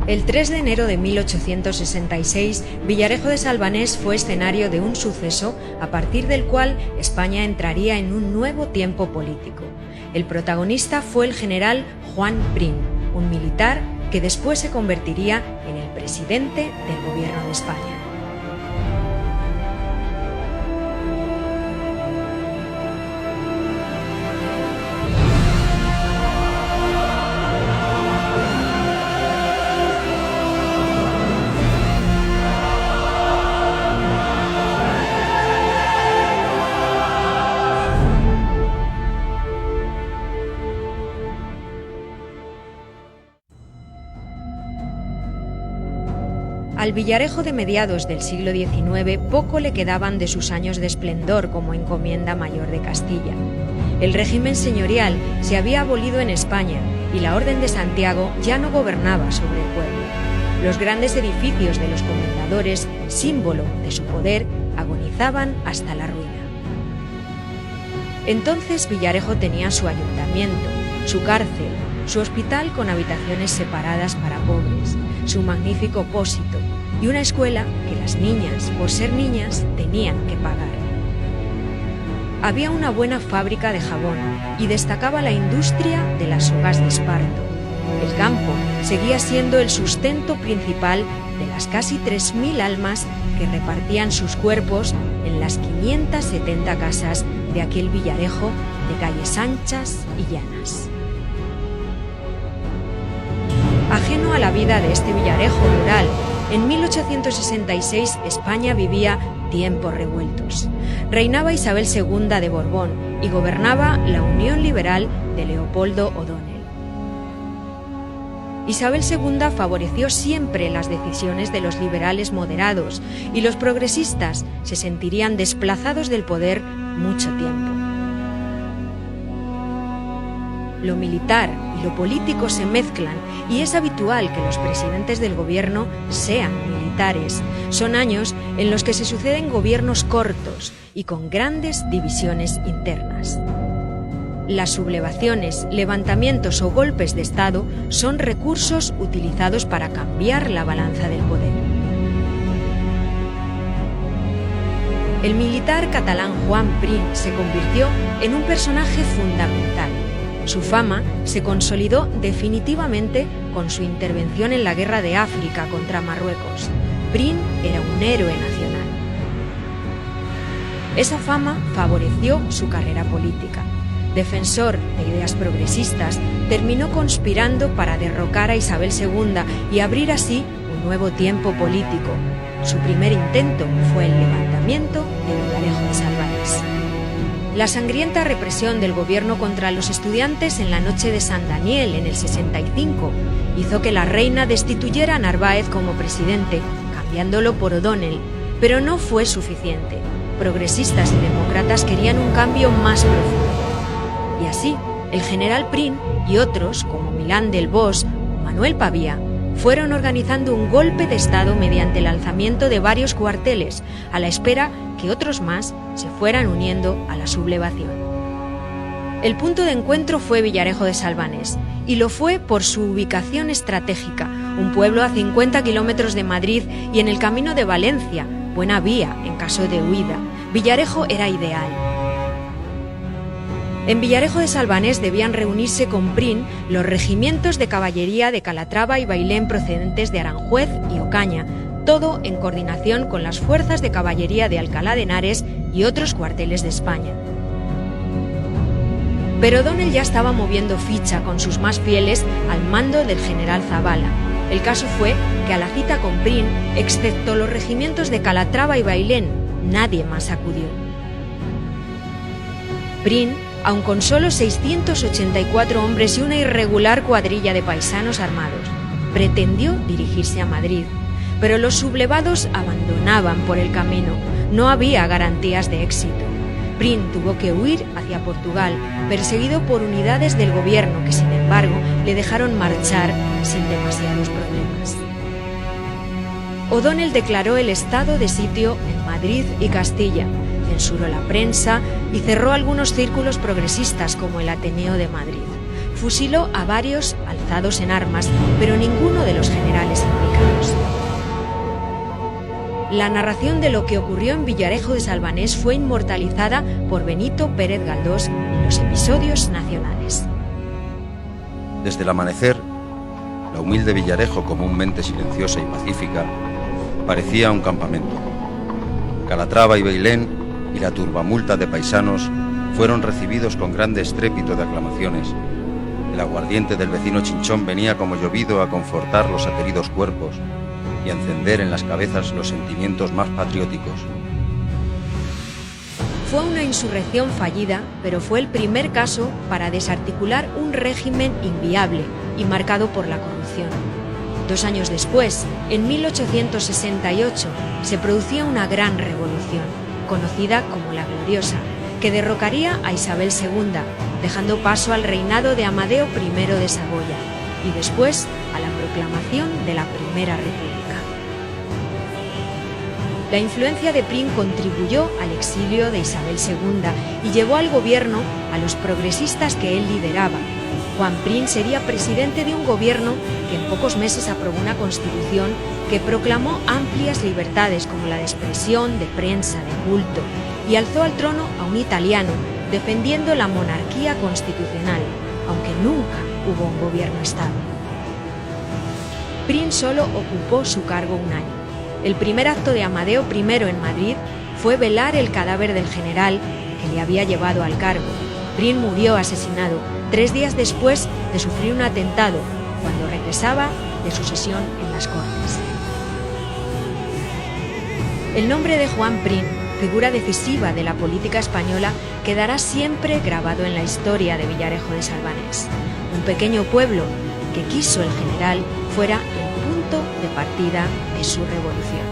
El 3 de enero de 1866, Villarejo de Salvanés fue escenario de un suceso a partir del cual España entraría en un nuevo tiempo político. El protagonista fue el general Juan Prim, un militar que después se convertiría en el presidente del gobierno de España. Al Villarejo de mediados del siglo XIX poco le quedaban de sus años de esplendor como encomienda mayor de Castilla. El régimen señorial se había abolido en España y la Orden de Santiago ya no gobernaba sobre el pueblo. Los grandes edificios de los comendadores, símbolo de su poder, agonizaban hasta la ruina. Entonces Villarejo tenía su ayuntamiento, su cárcel, su hospital con habitaciones separadas para pobres, su magnífico pósito y una escuela que las niñas, por ser niñas, tenían que pagar. Había una buena fábrica de jabón y destacaba la industria de las sogas de esparto. El campo seguía siendo el sustento principal de las casi 3.000 almas que repartían sus cuerpos en las 570 casas de aquel Villarejo de calles anchas y llanas. Ajeno a la vida de este Villarejo rural, en 1866 España vivía tiempos revueltos. Reinaba Isabel II de Borbón y gobernaba la Unión Liberal de Leopoldo O'Donnell. Isabel II favoreció siempre las decisiones de los liberales moderados y los progresistas se sentirían desplazados del poder mucho tiempo. Lo militar y lo político se mezclan y es habitual que los presidentes del gobierno sean militares. Son años en los que se suceden gobiernos cortos y con grandes divisiones internas. Las sublevaciones, levantamientos o golpes de Estado son recursos utilizados para cambiar la balanza del poder. El militar catalán Juan Prim se convirtió en un personaje fundamental. Su fama se consolidó definitivamente con su intervención en la Guerra de África contra Marruecos. Prim era un héroe nacional. Esa fama favoreció su carrera política. Defensor de ideas progresistas, terminó conspirando para derrocar a Isabel II y abrir así un nuevo tiempo político. Su primer intento fue el levantamiento de Villarejo de Salvanés. La sangrienta represión del gobierno contra los estudiantes en la noche de San Daniel en el 65 hizo que la reina destituyera a Narváez como presidente, cambiándolo por O'Donnell, pero no fue suficiente. Progresistas y demócratas querían un cambio más profundo. Y así, el general Prim y otros, como Milán del Bosch o Manuel Pavía, fueron organizando un golpe de Estado mediante el alzamiento de varios cuarteles, a la espera que otros más se fueran uniendo a la sublevación. El punto de encuentro fue Villarejo de Salvanés, y lo fue por su ubicación estratégica, un pueblo a 50 kilómetros de Madrid y en el camino de Valencia, buena vía en caso de huida. Villarejo era ideal. En Villarejo de Salvanés debían reunirse con Prim los regimientos de caballería de Calatrava y Bailén procedentes de Aranjuez y Ocaña, todo en coordinación con las fuerzas de caballería de Alcalá de Henares y otros cuarteles de España. Pero O'Donnell ya estaba moviendo ficha con sus más fieles al mando del general Zavala. El caso fue que a la cita con Prim, excepto los regimientos de Calatrava y Bailén, nadie más acudió. Prim, aun con solo 684 hombres y una irregular cuadrilla de paisanos armados, pretendió dirigirse a Madrid, pero los sublevados abandonaban por el camino. No había garantías de éxito. Prim tuvo que huir hacia Portugal, perseguido por unidades del gobierno que, sin embargo, le dejaron marchar sin demasiados problemas. O'Donnell declaró el estado de sitio en Madrid y Castilla, censuró la prensa y cerró algunos círculos progresistas como el Ateneo de Madrid. fusiló a varios alzados en armas, pero ninguno de los generales implicados. La narración de lo que ocurrió en Villarejo de Salvanés fue inmortalizada por Benito Pérez Galdós en los episodios nacionales. Desde el amanecer, la humilde Villarejo, comúnmente silenciosa y pacífica, parecía un campamento. Calatrava y Bailén y la turbamulta de paisanos fueron recibidos con grande estrépito de aclamaciones. El aguardiente del vecino Chinchón venía como llovido a confortar los ateridos cuerpos y a encender en las cabezas los sentimientos más patrióticos. Fue una insurrección fallida, pero fue el primer caso para desarticular un régimen inviable y marcado por la corrupción. 2 años después, en 1868, se producía una gran revolución, conocida como la Gloriosa, que derrocaría a Isabel II, dejando paso al reinado de Amadeo I de Saboya y después a la proclamación de la Primera República. La influencia de Prim contribuyó al exilio de Isabel II y llevó al gobierno a los progresistas que él lideraba. Juan Prim sería presidente de un gobierno que en pocos meses aprobó una constitución que proclamó amplias libertades como la de expresión, de prensa, de culto, y alzó al trono a un italiano, defendiendo la monarquía constitucional, aunque nunca hubo un gobierno estable. Prim solo ocupó su cargo 1 año. El primer acto de Amadeo I en Madrid fue velar el cadáver del general que le había llevado al cargo. Prim murió asesinado 3 días después de sufrir un atentado, cuando regresaba de su sesión en las Cortes. El nombre de Juan Prim, figura decisiva de la política española, quedará siempre grabado en la historia de Villarejo de Salvanés, un pequeño pueblo que quiso el general fuera el punto de partida de su revolución.